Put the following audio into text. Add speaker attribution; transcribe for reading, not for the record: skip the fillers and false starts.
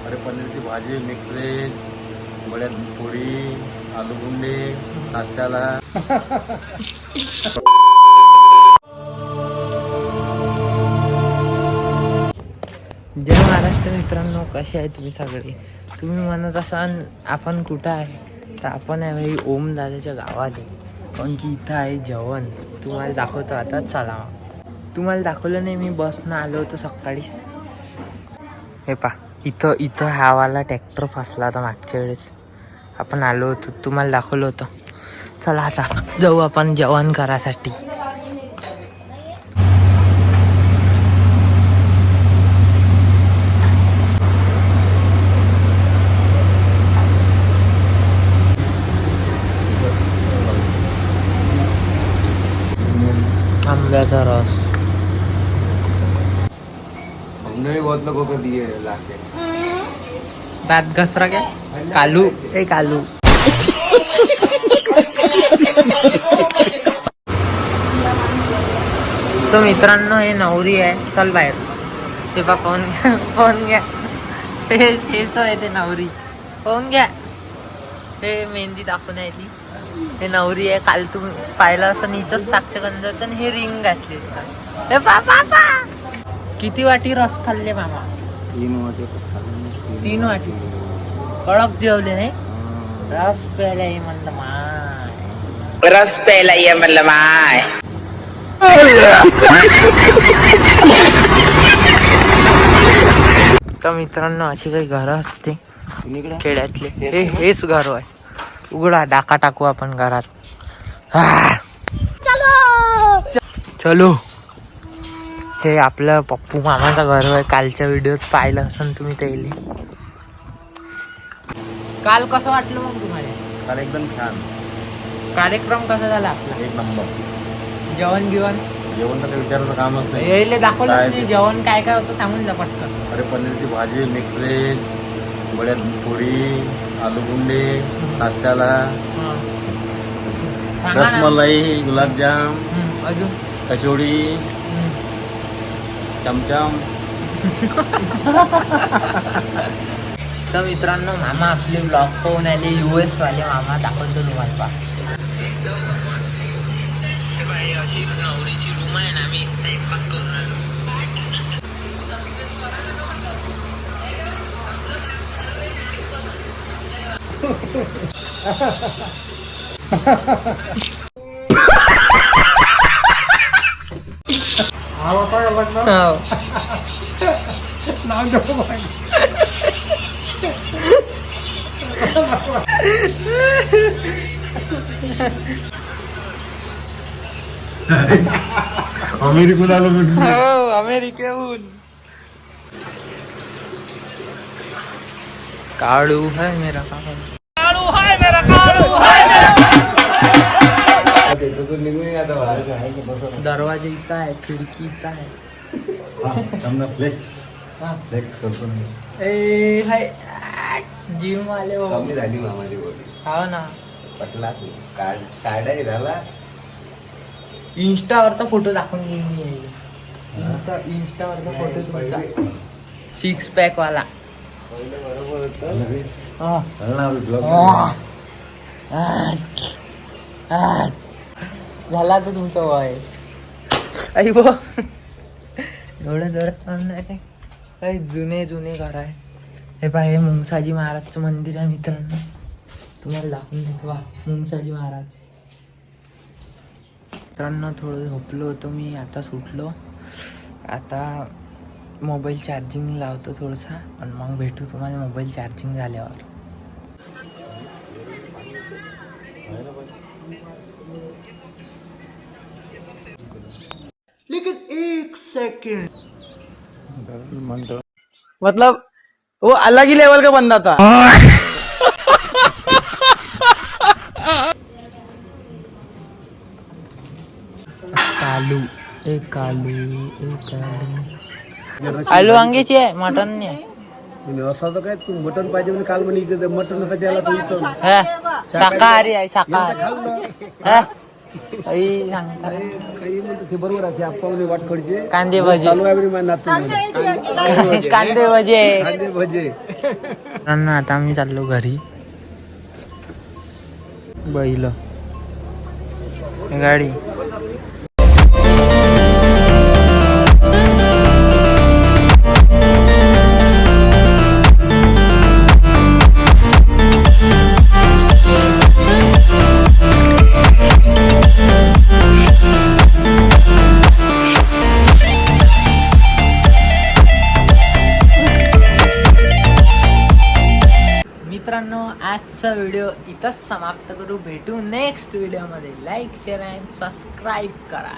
Speaker 1: अरे पनीरची भाजी, मिक्स व्हेज, वड्यात पोळी, आलू गुंडे नाश्त्याला.
Speaker 2: जय महाराष्ट्र मित्रांनो, कसे आहे तुम्ही सगळे. तुम्ही म्हणत असाल आपण कुठं आहे, तर आपण आहे ओम दादाच्या गावात आहे. कारण की इथं आहे जेवण. तुम्हाला दाखवतो आता, चला. तुम्हाला दाखवलं नाही, मी बसनं आलो होतो सकाळीच. हे पा, इथं हावाला ट्रॅक्टर फसला होता मागच्या वेळेस. आपण आलो होतो, तुम्हाला दाखवलं होतं. चला आता जाऊ आपण जेवण करायसाठी. आंब्याचा रस
Speaker 1: हमने बहुत लोगों को दिए लाके.
Speaker 2: दात घसरा क्या कालू ए कालू. तो मित्रांनो, हे नवरी आहे. चल बाहेर. ते बा फोन घ्या, फोन घ्या. हे सो आहे ते नवरी. फोन घ्या. हे मेहंदी दाखवून आहे ती. हे नवरी आहे. काल तू पाहिलं असं नीचच साक्षगंध होतं आणि हे रिंग घातली. हे बाबा किती वाटी रस खाल्ले मामा? 3 वाटी. कडक जेवले नाही. रस प्यायला ये म्हणलं माय.
Speaker 3: रस प्यायला ये म्हणलं माय.
Speaker 2: तर मित्रांनो, अशी काही घरं असते खेड्यातले. हेच घर आहे. उघडा, डाका टाकू आपण घरात. चलो. हे आपलं पप्पू मामाचं घर आहे. कालच्या व्हिडिओत पाहिलं असेल तुम्ही त्याला. काल कसं वाटलं मग तुम्हाला?
Speaker 1: काल एकदम छान.
Speaker 2: कार्यक्रम कसा झाला आपला?
Speaker 1: एक नंबर.
Speaker 2: जेवण
Speaker 1: जेवण तर विचारायचं कामच नाही.
Speaker 2: यायला दाखवलं
Speaker 1: काय
Speaker 2: नाही
Speaker 1: ते?
Speaker 2: जेवण काय काय होतं सांगून जा पटकन.
Speaker 1: अरे पनीरची भाजी, मिक्स व्हेज, वड्यात पोळी, आलू गुंडे नाश्त्याला,
Speaker 2: सांगा ना.
Speaker 1: रसमलाई, गुलाबजाम,
Speaker 2: अजून
Speaker 1: कचोडी, चमचम.
Speaker 2: तर मित्रांनो, मामा आपले ब्लॉग पाहून आले. US वाले मामा दाखवतो तुम्हाला. पा अशी नवरीची रूम आहे ना. आम्ही टाइमपास करून आलो.
Speaker 1: अमेरिकेहून आलो मी.
Speaker 2: हो, अमेरिकेहून. काळू है मेरा काळू. दरवाजा इथं आहे, खिडकी इथं आहे.
Speaker 1: फ्लेक्स करतो मी.
Speaker 2: ए हाय जिम आले हो.
Speaker 1: कमी झाली मामाची बॉडी.
Speaker 2: हो ना.
Speaker 1: पटला तू. काढाय झाला.
Speaker 2: इंस्टावरचा फोटो दाखवून घेईन मी. इंस्टावरचा फोटो तुमचा 6 पॅक वाला. झाला तर तुमचं वय. आई बो एवढं जोरात नाही. काही जुने घर आहे. हे पहा, हे मुंगसाजी महाराजचं मंदिर आहे मित्रांनो. तुम्हाला दाखवून देतो. मुंगसाजी महाराज. मित्रांनो, थोडं झोपलो होतो मी, आता सुटलो. आता मोबाईल चार्जिंग लावतो थोडंसा, आणि मग भेटू तुम्हाला मोबाईल चार्जिंग झाल्यावर. लेकिन 1 सेकंड
Speaker 3: मतलब वो अलग ही लेवल का बंदा था.
Speaker 2: आलू वांग्याची आहे, मटन नाही आहे.
Speaker 1: असं तर काय तू मटन पाहिजे म्हणजे काल म्हणे इथे मटन साठी आला तू इथं.
Speaker 2: शाकाहारी आहे, शाकाहारी. काही सांगता
Speaker 4: काही म्हणतो ते बरोबर आहे आपण वाटकडचे
Speaker 2: कांदे भजे
Speaker 4: चालू आहे बरी माझ्या नातू
Speaker 2: कांदे भजे
Speaker 4: कांदे भजे
Speaker 2: मित्रांनो आता आम्ही चाललो घरी. बैल गाडी मित्रांनो आजचा व्हिडिओ इथंच समाप्त करू. भेटू नेक्स्ट व्हिडिओमध्ये. लाईक शेअर अँड सबस्क्राईब करा.